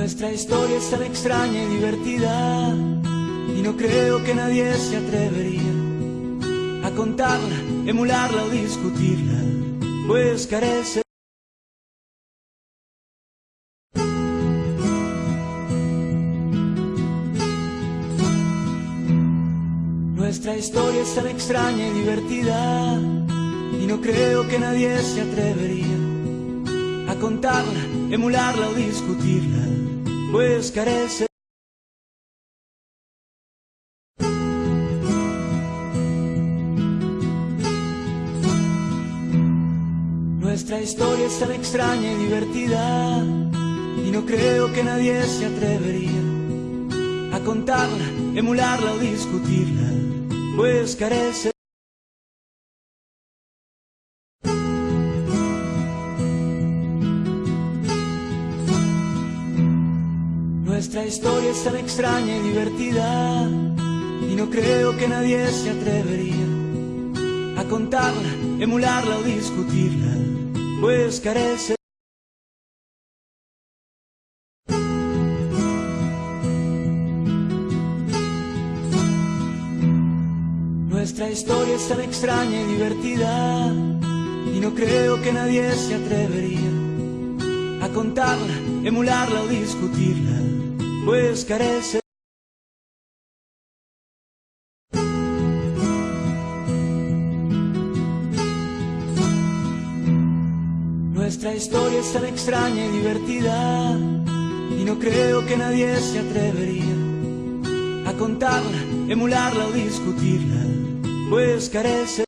Nuestra historia es tan extraña y divertida, y no creo que nadie se atrevería a contarla, emularla o discutirla, pues carece. Nuestra historia es tan extraña y divertida, y no creo que nadie se atrevería a contarla, emularla o discutirla, pues carece. Nuestra historia es tan extraña y divertida, y no creo que nadie se atrevería a contarla, emularla o discutirla, pues carece. Nuestra historia es tan extraña y divertida, y no creo que nadie se atrevería a contarla, emularla o discutirla, pues carece. Nuestra historia es tan extraña y divertida, y no creo que nadie se atrevería a contarla, emularla o discutirla, pues carece. Nuestra historia es tan extraña y divertida, y no creo que nadie se atrevería a contarla, emularla o discutirla, pues carece.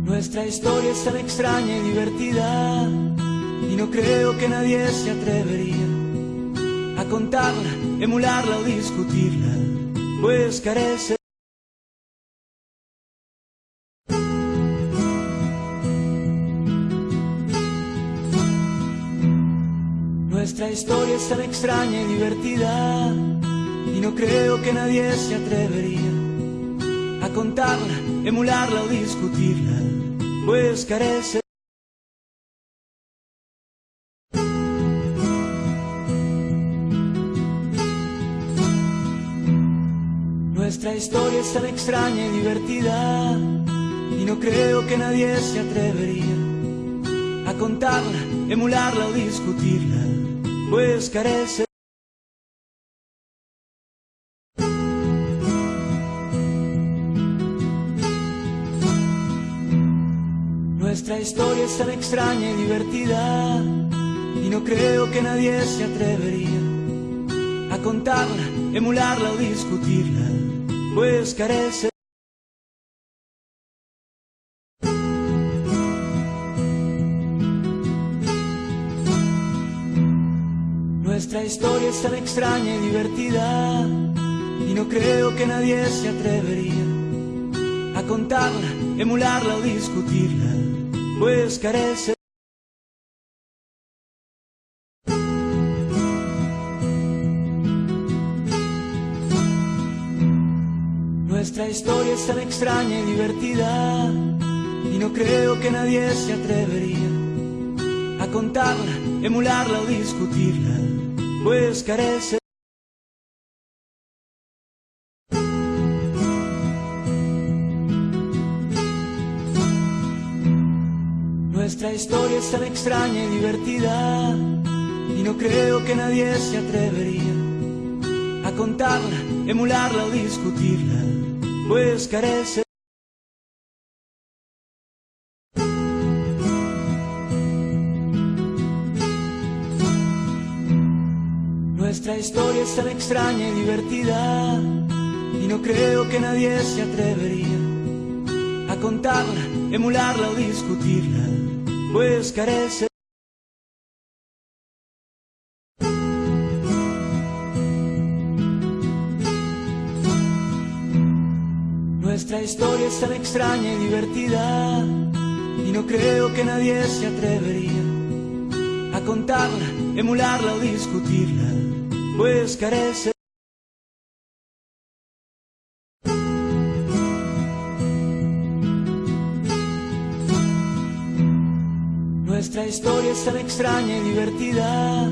Nuestra historia es tan extraña y divertida, y no creo que nadie se atrevería a contarla, emularla o discutirla, pues carece. Nuestra historia es tan extraña y divertida, y no creo que nadie se atrevería a contarla, emularla o discutirla, pues carece. Nuestra historia es tan extraña y divertida, y no creo que nadie se atrevería a contarla, emularla o discutirla, pues carece. Nuestra historia es tan extraña y divertida, y no creo que nadie se atrevería a contarla, emularla o discutirla, pues carece. Nuestra historia es tan extraña y divertida, y no creo que nadie se atrevería a contarla, emularla o discutirla, pues carece. Nuestra historia es tan extraña y divertida, y no creo que nadie se atrevería a contarla, emularla o discutirla, pues carece. Nuestra historia es tan extraña y divertida, y no creo que nadie se atrevería a contarla, emularla o discutirla, pues carece. Nuestra historia es tan extraña y divertida, y no creo que nadie se atrevería a contarla, emularla o discutirla, pues carece. Nuestra historia es tan extraña y divertida, y no creo que nadie se atrevería a contarla, emularla o discutirla, pues carece. Nuestra historia es tan extraña y divertida,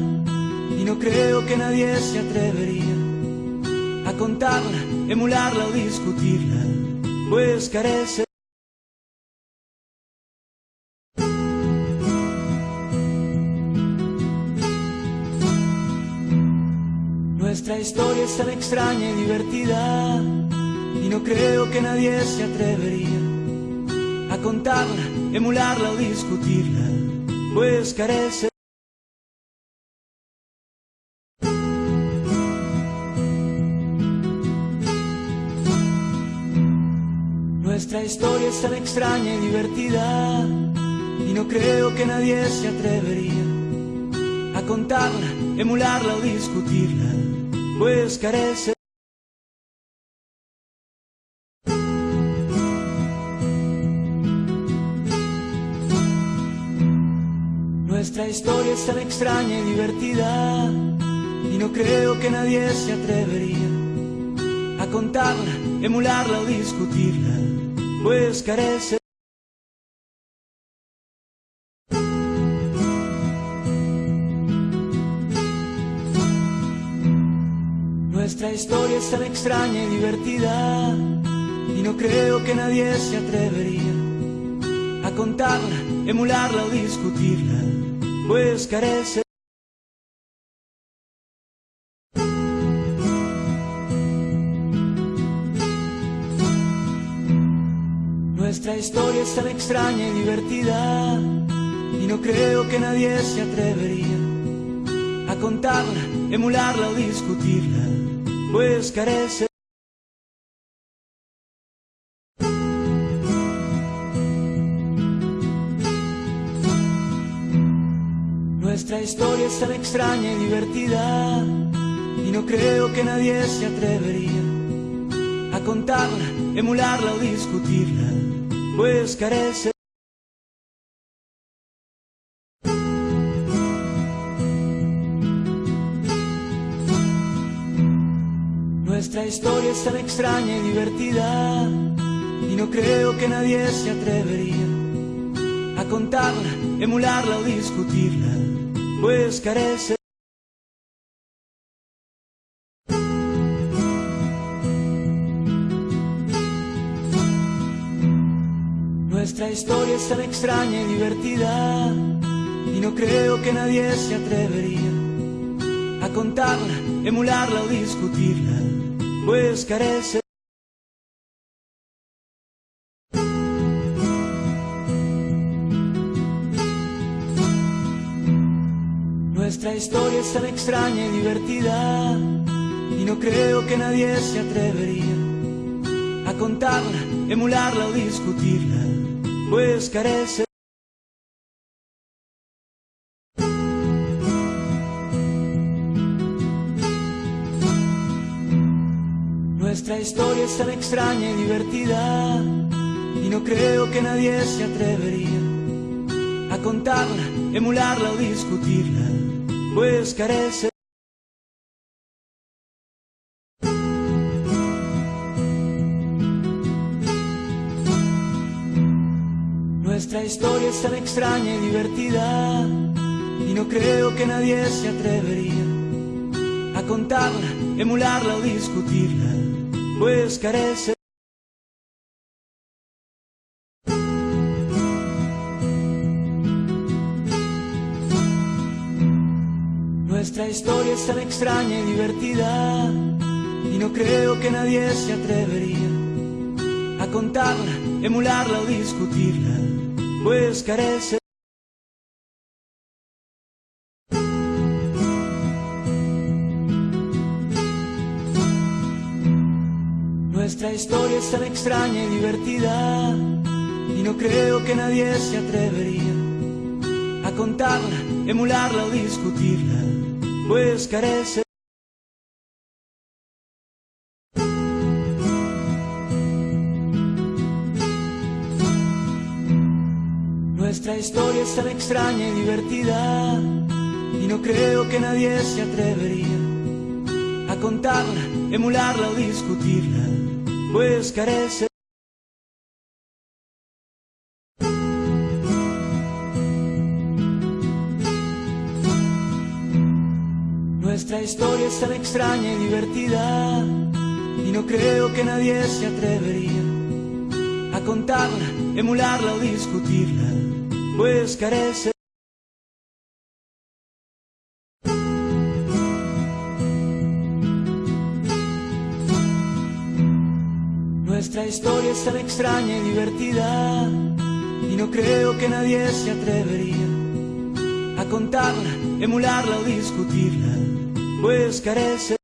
y no creo que nadie se atrevería a contarla, emularla o discutirla, pues carece. Nuestra historia es tan extraña y divertida, y no creo que nadie se atrevería a contarla, emularla o discutirla, pues carece. Nuestra historia es tan extraña y divertida, y no creo que nadie se atrevería a contarla, emularla o discutirla, pues carece. Nuestra historia es tan extraña y divertida, y no creo que nadie se atrevería a contarla, emularla o discutirla, pues carece. Nuestra historia es tan extraña y divertida, y no creo que nadie se atrevería a contarla, emularla o discutirla, pues carece. Nuestra historia es tan extraña y divertida, y no creo que nadie se atrevería a contarla, emularla o discutirla, pues carece. Nuestra historia es tan extraña y divertida, y no creo que nadie se atrevería a contarla, emularla o discutirla, pues carece. Nuestra historia es tan extraña y divertida, y no creo que nadie se atrevería a contarla, emularla o discutirla, pues carece. Nuestra historia es tan extraña y divertida, y no creo que nadie se atrevería a contarla, emularla o discutirla, pues carece. Nuestra historia es tan extraña y divertida, y no creo que nadie se atrevería a contarla, emularla o discutirla, pues carece. Nuestra historia es tan extraña y divertida, y no creo que nadie se atrevería a contarla, emularla o discutirla, pues carece. Nuestra historia es tan extraña y divertida, y no creo que nadie se atrevería a contarla, emularla o discutirla, pues carece. Nuestra historia es tan extraña y divertida, y no creo que nadie se atrevería a contarla, emularla o discutirla, pues carece. Nuestra historia es tan extraña y divertida, y no creo que nadie se atrevería a contarla, emularla o discutirla, pues carece. Nuestra historia es tan extraña y divertida, y no creo que nadie se atrevería a contarla, emularla o discutirla, pues carece. Nuestra historia es tan extraña y divertida, y no creo que nadie se atrevería a contarla, emularla o discutirla, pues carece. Nuestra historia es tan extraña y divertida, y no creo que nadie se atrevería a contarla, emularla o discutirla, pues carece.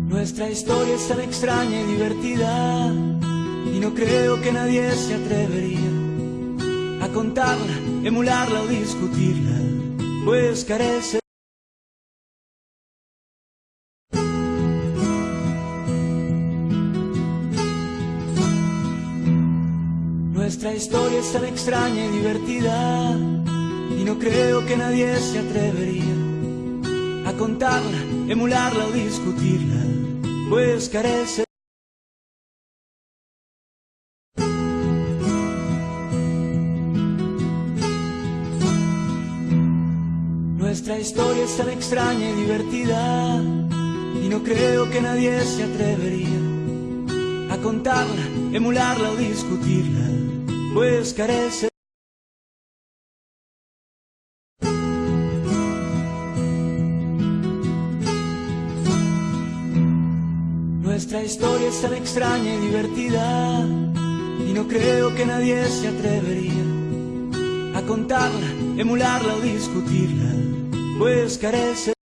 Nuestra historia es tan extraña y divertida, y no creo que nadie se atrevería a contarla, emularla o discutirla, pues carece. Nuestra historia es tan extraña y divertida, y no creo que nadie se atrevería a contarla, emularla o discutirla, pues carece. Nuestra historia es tan extraña y divertida, y no creo que nadie se atrevería a contarla, emularla o discutirla, pues carece. Nuestra historia es tan extraña y divertida, y no creo que nadie se atrevería a contarla, emularla o discutirla, pues carece.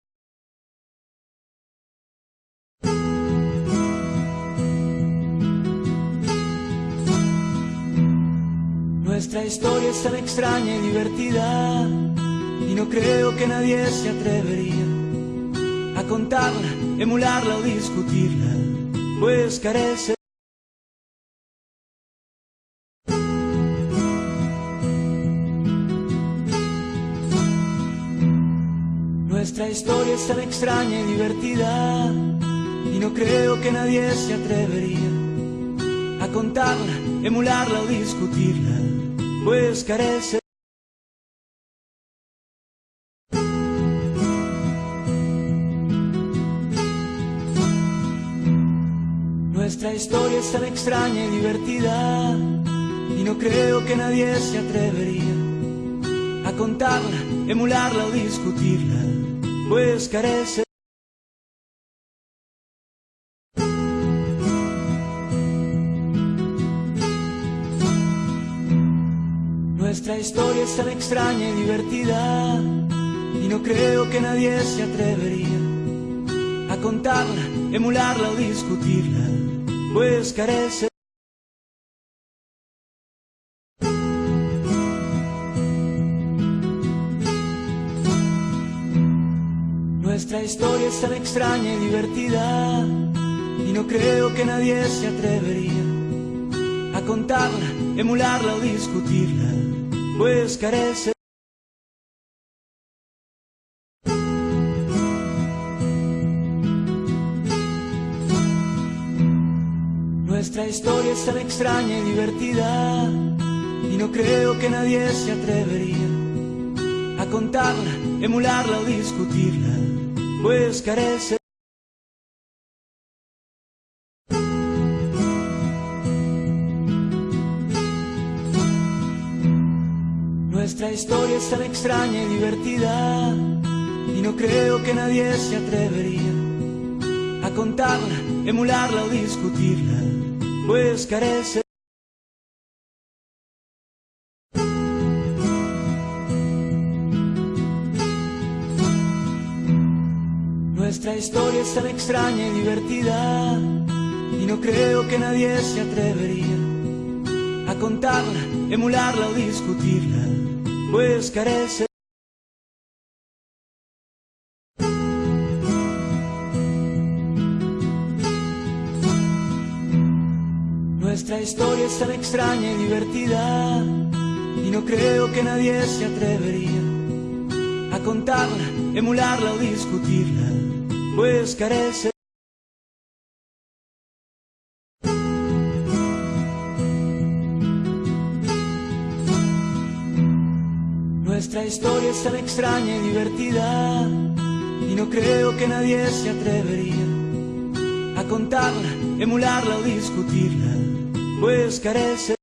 Nuestra historia es tan extraña y divertida, y no creo que nadie se atrevería a contarla, emularla o discutirla, pues carece. Nuestra historia es tan extraña y divertida, y no creo que nadie se atrevería a contarla, emularla o discutirla, pues carece. Nuestra historia es tan extraña y divertida, y no creo que nadie se atrevería a contarla, emularla o discutirla, pues carece. Nuestra historia es tan extraña y divertida, y no creo que nadie se atrevería a contarla, emularla o discutirla, pues carece. Nuestra historia es tan extraña y divertida, y no creo que nadie se atrevería a contarla, emularla o discutirla, pues carece. Nuestra historia es tan extraña y divertida, y no creo que nadie se atrevería a contarla, emularla o discutirla, pues carece. Nuestra historia es tan extraña y divertida, y no creo que nadie se atrevería a contarla, emularla o discutirla, pues carece. Nuestra historia es tan extraña y divertida, y no creo que nadie se atrevería a contarla, emularla o discutirla, pues carece. Nuestra historia es tan extraña y divertida, y no creo que nadie se atrevería a contarla, emularla o discutirla, pues carece. Nuestra historia es tan extraña y divertida, y no creo que nadie se atrevería a contarla, emularla o discutirla, pues carece.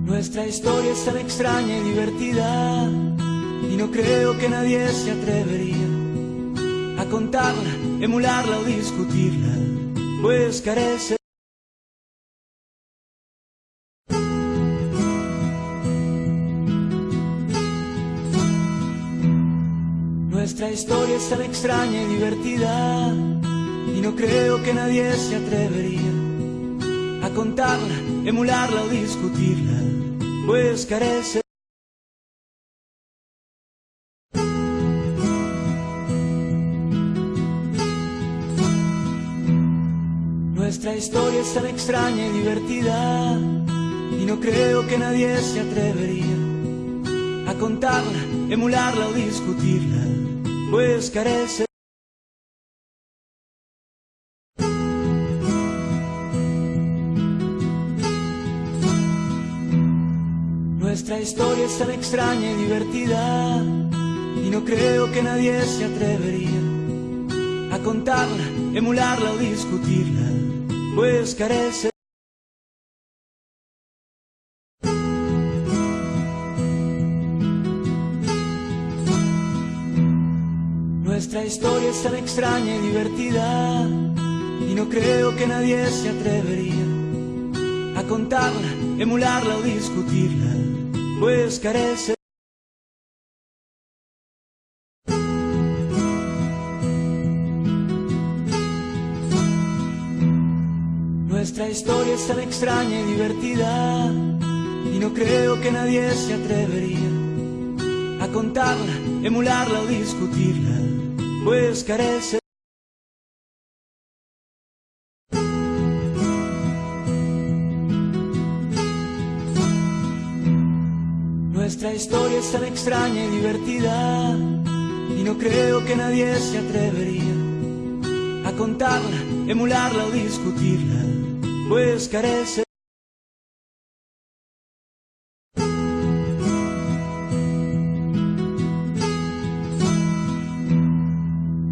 Nuestra historia es tan extraña y divertida, y no creo que nadie se atrevería a contarla, emularla o discutirla, pues carece. Nuestra historia es tan extraña y divertida, y no creo que nadie se atrevería a contarla, emularla o discutirla, pues carece. Nuestra historia es tan extraña y divertida, y no creo que nadie se atrevería a contarla, emularla o discutirla, pues carece. Nuestra historia es tan extraña y divertida, y no creo que nadie se atrevería a contarla, emularla o discutirla, pues carece. Nuestra historia es tan extraña y divertida, y no creo que nadie se atrevería a contarla, emularla o discutirla, pues carece. Nuestra historia es tan extraña y divertida, y no creo que nadie se atrevería a contarla, emularla o discutirla, pues carece. Nuestra historia es tan extraña y divertida, y no creo que nadie se atrevería a contarla, emularla o discutirla, pues carece.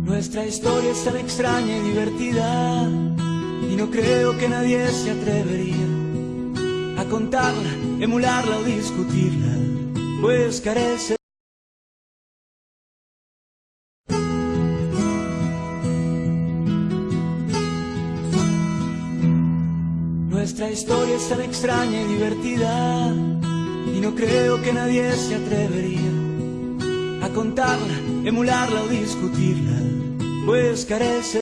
Nuestra historia es tan extraña y divertida, y no creo que nadie se atrevería a contarla, emularla o discutirla, pues carece. Nuestra historia es tan extraña y divertida, y no creo que nadie se atrevería a contarla, emularla o discutirla, pues carece.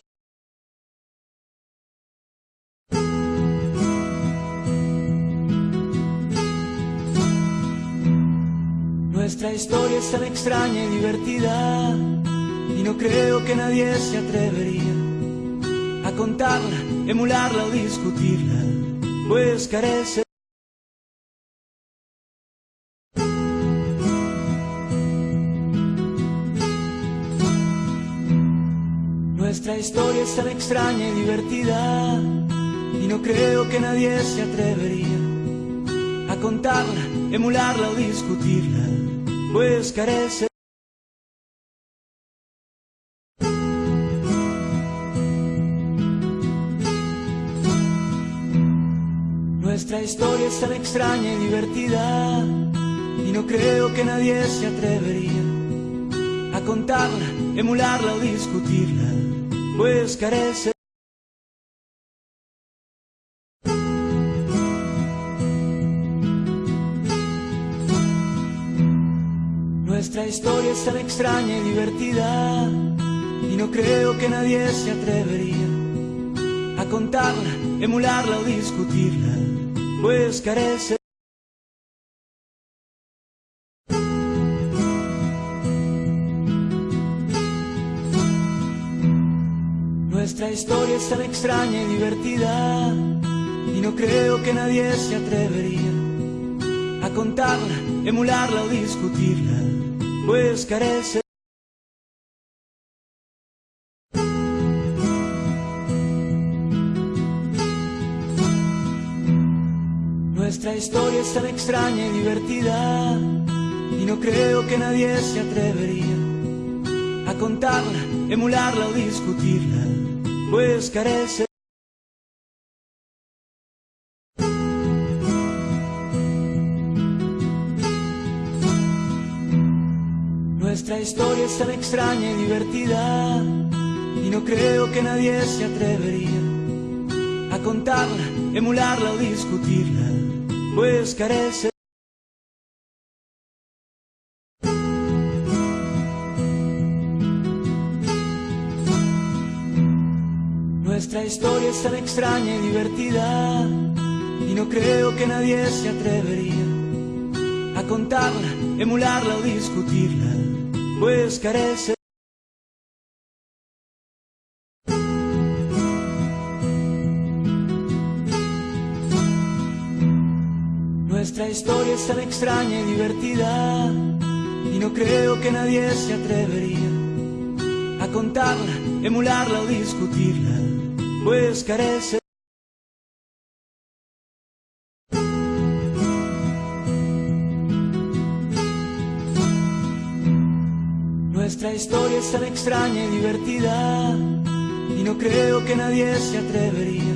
Nuestra historia es tan extraña y divertida, y no creo que nadie se atrevería a contarla, emularla o discutirla, pues carece. Nuestra historia es tan extraña y divertida, y no creo que nadie se atrevería a contarla, emularla o discutirla, pues carece. Nuestra historia es tan extraña y divertida, y no creo que nadie se atrevería a contarla, emularla o discutirla, pues carece. Nuestra historia es tan extraña y divertida, y no creo que nadie se atrevería a contarla, emularla o discutirla, pues carece. Nuestra historia es tan extraña y divertida, y no creo que nadie se atrevería a contarla, emularla o discutirla, pues carece. Nuestra historia es tan extraña y divertida, y no creo que nadie se atrevería a contarla, emularla o discutirla, pues carece. Nuestra historia es tan extraña y divertida, y no creo que nadie se atrevería a contarla, emularla o discutirla, pues carece. Nuestra historia es tan extraña y divertida, y no creo que nadie se atrevería a contarla, emularla o discutirla, pues carece. Nuestra historia es tan extraña y divertida, y no creo que nadie se atrevería a contarla, emularla o discutirla, pues carece. Nuestra historia es tan extraña y divertida, y no creo que nadie se atrevería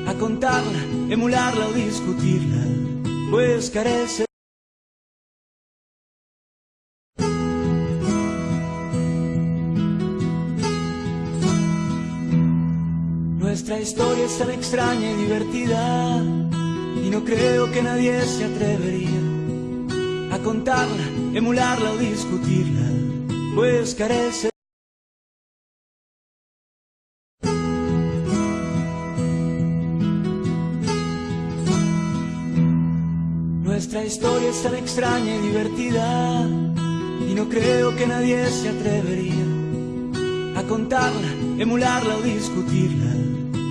a contarla, emularla o discutirla, pues carece. Nuestra historia es tan extraña y divertida, y no creo que nadie se atrevería a contarla, emularla o discutirla, pues carece. Nuestra historia es tan extraña y divertida, y no creo que nadie se atrevería a contarla, emularla o discutirla,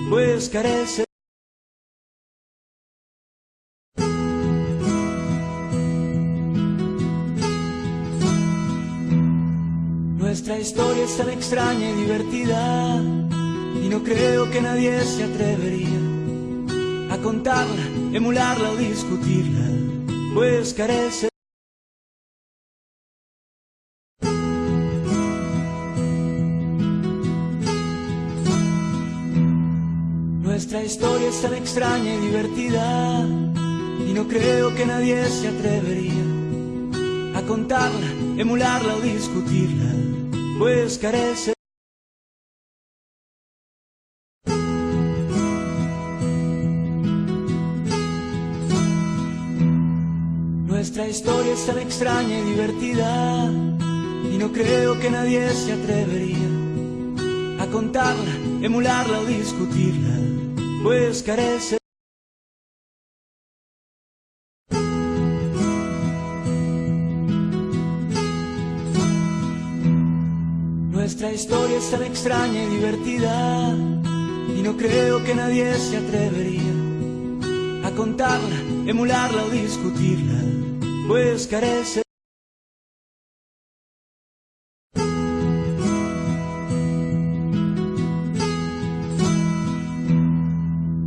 pues carece. Nuestra historia es tan extraña y divertida, y no creo que nadie se atrevería a contarla, emularla o discutirla, pues carece. Nuestra historia es tan extraña y divertida, y no creo que nadie se atrevería a contarla, emularla o discutirla, pues carece. Nuestra historia es tan extraña y divertida, y no creo que nadie se atrevería a contarla, emularla o discutirla, pues carece. Nuestra historia es tan extraña y divertida, y no creo que nadie se atrevería a contarla, emularla o discutirla, pues carece.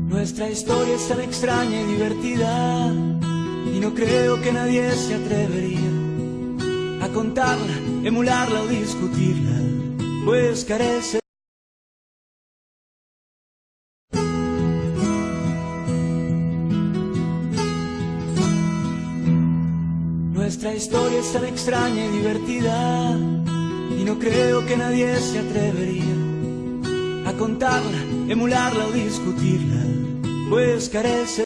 Nuestra historia es tan extraña y divertida, y no creo que nadie se atrevería a contarla, emularla o discutirla, pues carece. Nuestra historia es tan extraña y divertida, y no creo que nadie se atrevería a contarla, emularla o discutirla, pues carece.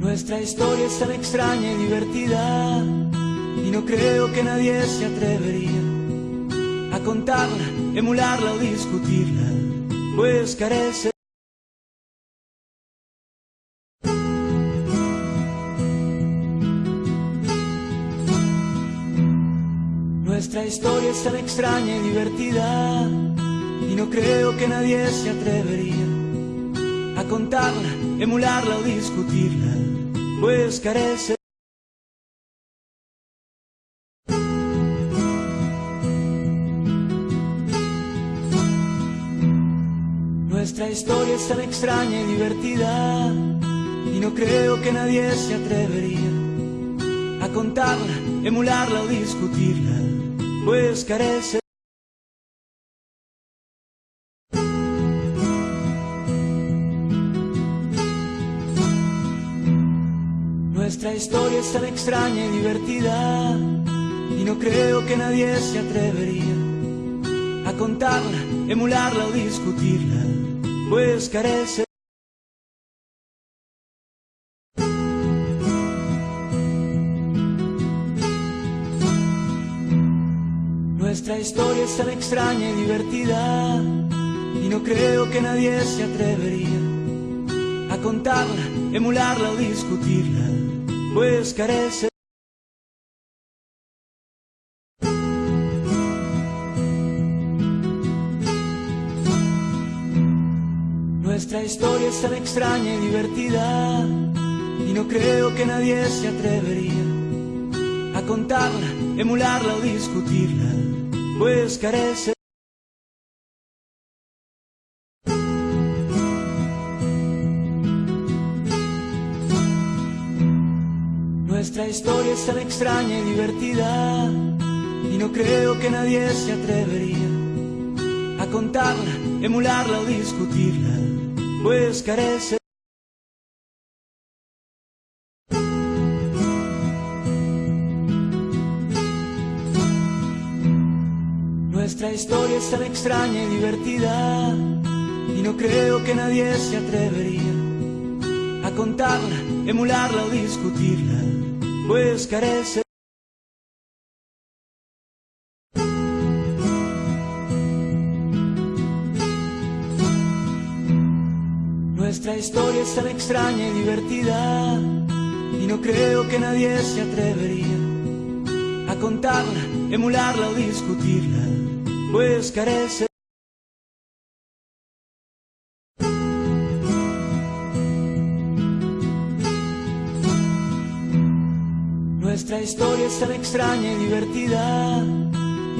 Nuestra historia es tan extraña y divertida, y no creo que nadie se atrevería a contarla, emularla o discutirla, pues carece. Nuestra historia es tan extraña y divertida, y no creo que nadie se atrevería a contarla, emularla o discutirla, pues carece. Nuestra historia es tan extraña y divertida, y no creo que nadie se atrevería a contarla, emularla o discutirla, pues carece. Nuestra historia es tan extraña y divertida, y no creo que nadie se atrevería a contarla, emularla o discutirla, pues carece. Nuestra historia es tan extraña y divertida, y no creo que nadie se atrevería a contarla, emularla o discutirla, pues carece. Nuestra historia es tan extraña y divertida, y no creo que nadie se atrevería a contarla, emularla o discutirla, pues carece. Nuestra historia es tan extraña y divertida, y no creo que nadie se atrevería a contarla, emularla o discutirla, pues carece. Nuestra historia es tan extraña y divertida, y no creo que nadie se atrevería a contarla, emularla o discutirla, pues carece. Nuestra historia es tan extraña y divertida, y no creo que nadie se atrevería a contarla, emularla o discutirla, pues carece. Nuestra historia es tan extraña y divertida,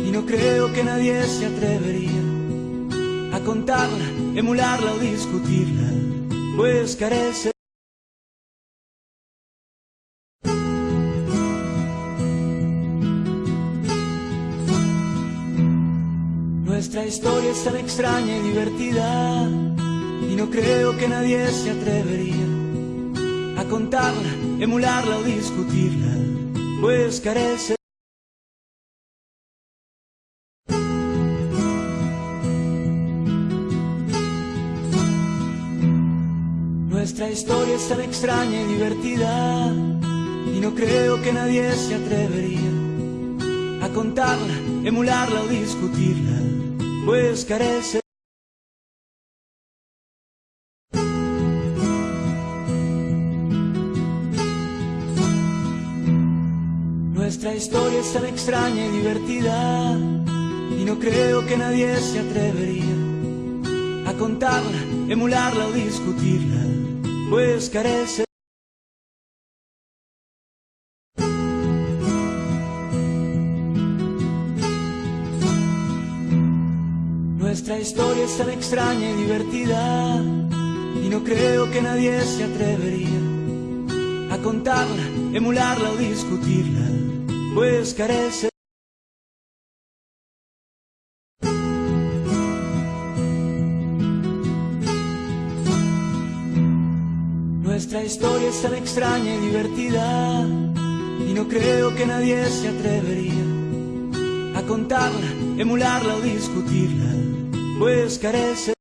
y no creo que nadie se atrevería a contarla, emularla o discutirla, pues carece. Nuestra historia es tan extraña y divertida, y no creo que nadie se atrevería a contarla, emularla o discutirla, pues carece. Nuestra historia es tan extraña y divertida, y no creo que nadie se atrevería a contarla, emularla o discutirla, pues carece. Nuestra historia es tan extraña y divertida, y no creo que nadie se atrevería a contarla, emularla o discutirla, pues carece. Nuestra historia es tan extraña y divertida, y no creo que nadie se atrevería a contarla, emularla o discutirla, pues carece. Nuestra historia es tan extraña y divertida, y no creo que nadie se atrevería a contarla, emularla o discutirla, pues carece.